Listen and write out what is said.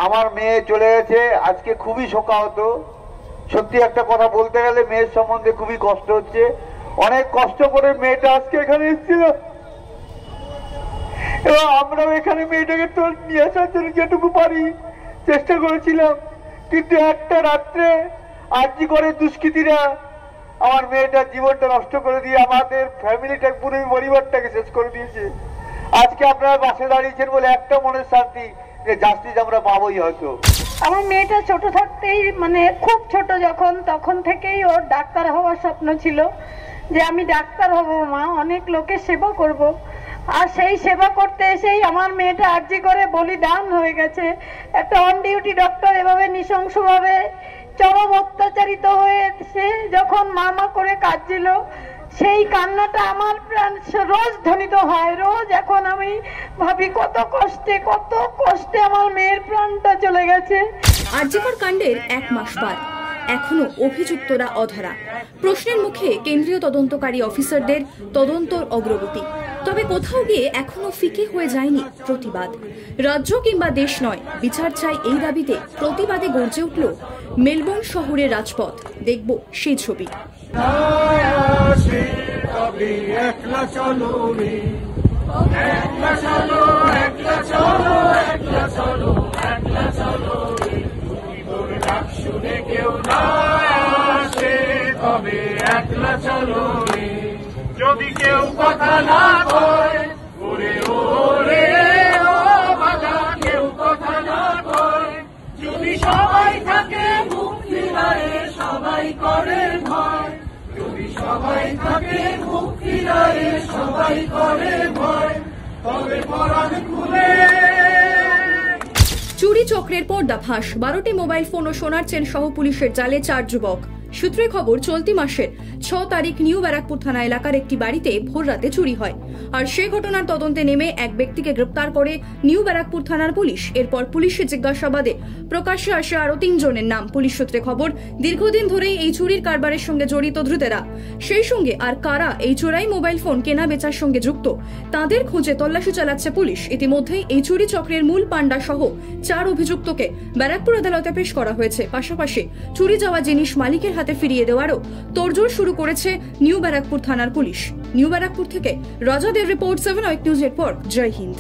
আমার মেয়ে চলে গেছে, আজকে খুবই শোকাহত। সত্যি একটা কথা বলতে গেলে মেয়ের সম্বন্ধে খুবই কষ্ট হচ্ছে। অনেক কষ্ট করে মেয়েটা আজকে এখানে এসেছিল এবং আমরাও এখানে মেয়েটাকে তো নিয়ে আসার জন্য যেটুকু পারি চেষ্টা করেছিলাম, কিন্তু একটা রাত্রে আরজি করে দুষ্কৃতীরা আমার মেয়েটার জীবনটা নষ্ট করে দিয়ে আমাদের ফ্যামিলিটা পুরো পরিবারটাকে শেষ করে দিয়েছে। আজকে আপনারা পাশে দাঁড়িয়েছেন বলে একটা মনের শান্তি যে জাস্টিস আমরা পাবোই। হয়তো আমার মেয়েটা ছোট থাকতেই, মানে খুব ছোট যখন, তখন থেকেই ওর ডাক্তার হওয়ার স্বপ্ন ছিল যে আমি ডাক্তার হব মা, অনেক লোকের সেবা করব। আর সেই সেবা করতে এসেই আমার মেয়েটা আরজি করে বলিদান হয়ে গেছে। একটা অন ডিউটি ডক্টর এভাবে নৃশংসভাবে চরম অত্যাচারিত হয়ে সে যখন মা করে কাঁদছিল, সেই কান্নাটা আমার প্রাণ রোজ ধ্বনিত হয়। রোজ এখন আমি ভাবি কত কষ্টে আমার মেয়ের প্রাণটা চলে গেছে। আরজিকর কাণ্ডের 1 মাস পার, এখনো অভিযুক্তরা অধরা। প্রশ্নের মুখে কেন্দ্রীয় তদন্তকারী অফিসারদের তদন্তর অগ্রগতি। তবে কোথাও গিয়ে এখনো ফিকে হয়ে যায়নি প্রতিবাদ। রাজ্য কিংবা দেশ নয়, বিচার চাই এই দাবিতে প্রতিবাদে গর্জে উঠল মেলবোর্ন শহরের রাজপথ। দেখব সেই ছবি। যদি কেউ কথা না কয় ওরে ওরে ও বাবা, কেউ কথা না কয়, যদি সবাই থাকে মুক্তি রায়ে সবাই করে ভয়, যদি সবাই থাকে মুক্তি রায়ে সবাই করে ভয়, তবে পরাণ খুলে। চুরি চক্রের পর্দাফাঁস, 12টি মোবাইল ফোন ও সোনার চেন সহ পুলিশের জালে 4 যুবক। সূত্রে খবর, চলতি মাসের 6 তারিখ নিউ ব্যারাকপুর থানা এলাকার একটি বাড়িতে ভোর রাতে চুরি হয়। আর সেই ঘটনার তদন্তে নেমে এক ব্যক্তিকে গ্রেপ্তার করে নিউ ব্যারাকপুর থানার পুলিশ। এরপর পুলিশের জিজ্ঞাসাবাদে প্রকাশ্যে আসে আরো 3 জনের নাম। পুলিশ সূত্রে খবর, দীর্ঘদিন ধরেই এই চুরির কারবারের সঙ্গে জড়িত ধৃতেরা। সেই সঙ্গে আর কারা এই চোরাই মোবাইল ফোন কেনা বেচার সঙ্গে যুক্ত, তাদের খোঁজে তল্লাশি চালাচ্ছে পুলিশ। ইতিমধ্যেই এই চুরি চক্রের মূল পান্ডা সহ 4 অভিযুক্তকে ব্যারাকপুর আদালতে পেশ করা হয়েছে। পাশাপাশি চুরি যাওয়া জিনিস মালিকের হাতে ফিরিয়ে দেওয়ারও তোড়জোড় শুরু করেছে নিউ ব্যারাকপুর থানার পুলিশ। নিউ ব্যারাকপুর থেকে রাজাদের রিপোর্ট, 7 নিউজ নেটওয়ার্ক। জয় হিন্দ।